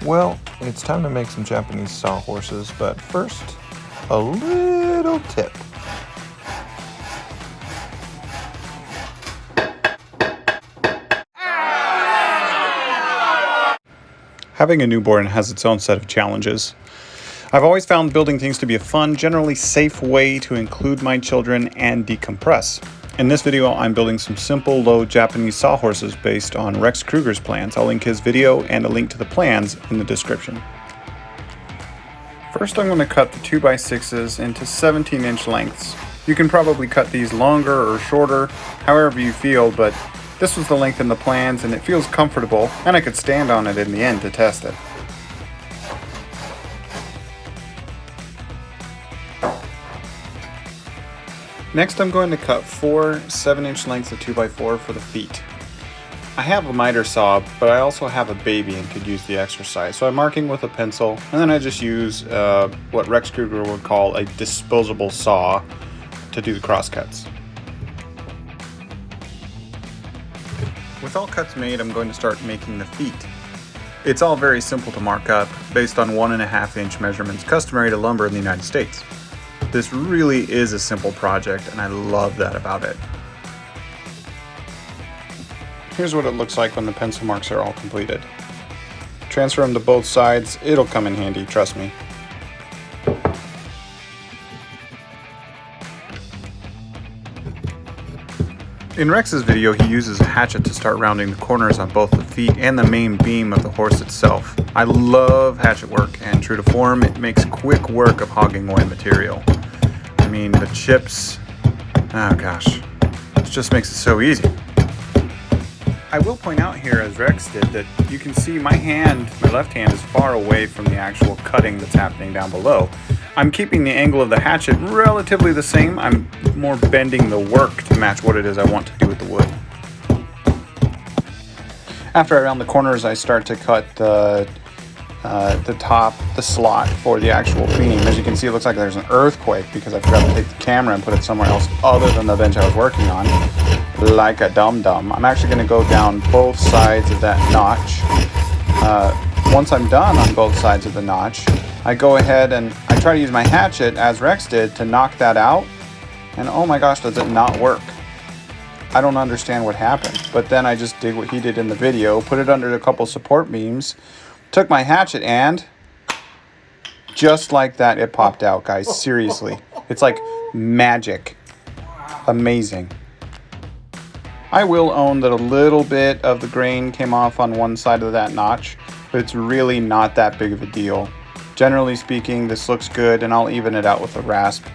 Well, it's time to make some Japanese sawhorses, but first, a little tip. Having a newborn has its own set of challenges. I've always found building things to be a fun, generally safe way to include my children and decompress. In this video, I'm building some simple, low Japanese sawhorses based on Rex Krueger's plans. I'll link his video and a link to the plans in the description. First, I'm going to cut the 2x6s into 17-inch lengths. You can probably cut these longer or shorter, however you feel, but this was the length in the plans and it feels comfortable, and I could stand on it in the end to test it. Next, I'm going to cut 4 7-inch lengths of 2x4 for the feet. I have a miter saw, but I also have a baby and could use the extra size. So I'm marking with a pencil, and then I just use what Rex Krueger would call a disposable saw to do the cross cuts. With all cuts made, I'm going to start making the feet. It's all very simple to mark up, based on 1.5-inch measurements customary to lumber in the United States. This really is a simple project, and I love that about it. Here's what it looks like when the pencil marks are all completed. Transfer them to both sides, it'll come in handy, trust me. In Rex's video, he uses a hatchet to start rounding the corners on both the feet and the main beam of the horse itself. I love hatchet work, and true to form, it makes quick work of hogging away material. I mean, the chips, oh gosh, it just makes it so easy. I will point out here, as Rex did, that you can see my left hand is far away from the actual cutting that's happening down below. I'm keeping the angle of the hatchet relatively the same. I'm more bending the work to match what it is I want to do with the wood. After I round the corners, I start to cut the slot for the actual beam. As you can see, it looks like there's an earthquake because I forgot to take the camera and put it somewhere else other than the bench I was working on, like a dum-dum. I'm actually going to go down both sides of that notch. Once I'm done on both sides of the notch, I go ahead and I try to use my hatchet, as Rex did, to knock that out, and oh my gosh, does it not work. I don't understand what happened, but then I just did what he did in the video, put it under a couple support beams, took my hatchet, and just like that, it popped out, guys. Seriously. It's like magic. Amazing. I will own that a little bit of the grain came off on one side of that notch, but it's really not that big of a deal. Generally speaking, this looks good, and I'll even it out with a rasp.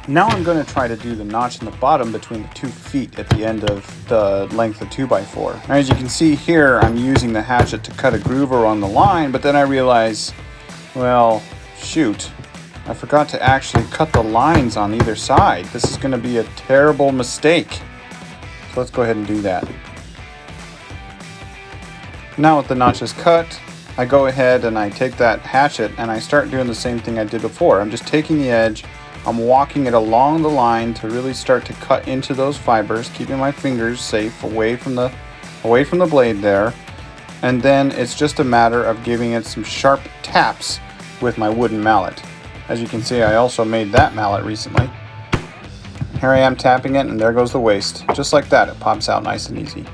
Now I'm going to try to do the notch in the bottom between the 2 feet at the end of the length of 2x4. Now, as you can see here, I'm using the hatchet to cut a groove along the line, but then I realize, well, shoot, I forgot to actually cut the lines on either side. This is going to be a terrible mistake. So let's go ahead and do that. Now with the notches cut, I go ahead and I take that hatchet and I start doing the same thing I did before. I'm just taking the edge, I'm walking it along the line to really start to cut into those fibers, keeping my fingers safe away from the blade there. And then it's just a matter of giving it some sharp taps with my wooden mallet. As you can see, I also made that mallet recently. Here I am tapping it, and there goes the waste. Just like that, it pops out nice and easy.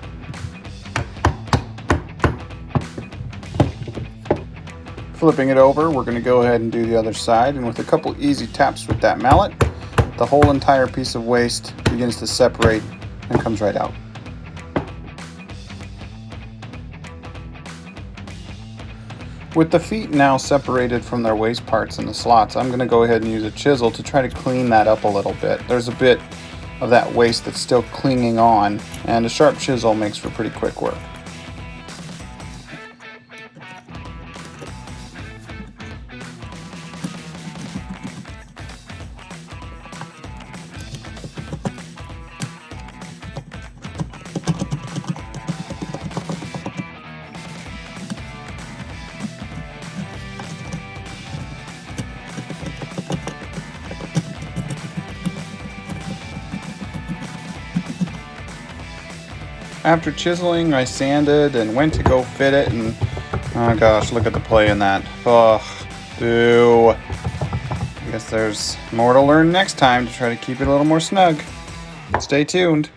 Flipping it over, we're going to go ahead and do the other side, and with a couple easy taps with that mallet, the whole entire piece of waste begins to separate and comes right out. With the feet now separated from their waste parts in the slots, I'm going to go ahead and use a chisel to try to clean that up a little bit. There's a bit of that waste that's still clinging on, and a sharp chisel makes for pretty quick work. After chiseling, I sanded and went to go fit it, and Oh gosh, look at the play in that. Ugh. Boo. I guess there's more to learn next time to try to keep it a little more snug. Stay tuned.